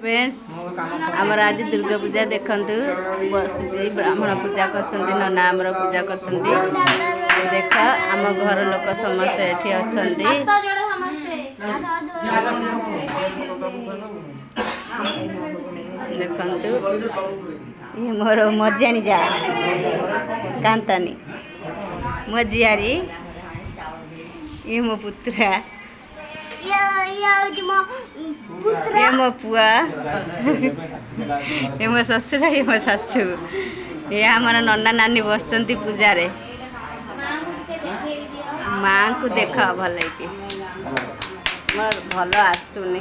friends आमर आज दुर्गा पूजा देखंतु बसी ब्राह्मण पूजा कर नना आमर पूजा कर देख आम घर लोक समस्ते एठी अछंती देखंतु ये मोर मजाणी जा कांतानी मजियारी ये मो पुत्रा ये मो पुआ ये मो ससुर ये मो सासू ये आमर नन्ना नानी बसचंती पूजा रे माँ को देख भल भल आसुनी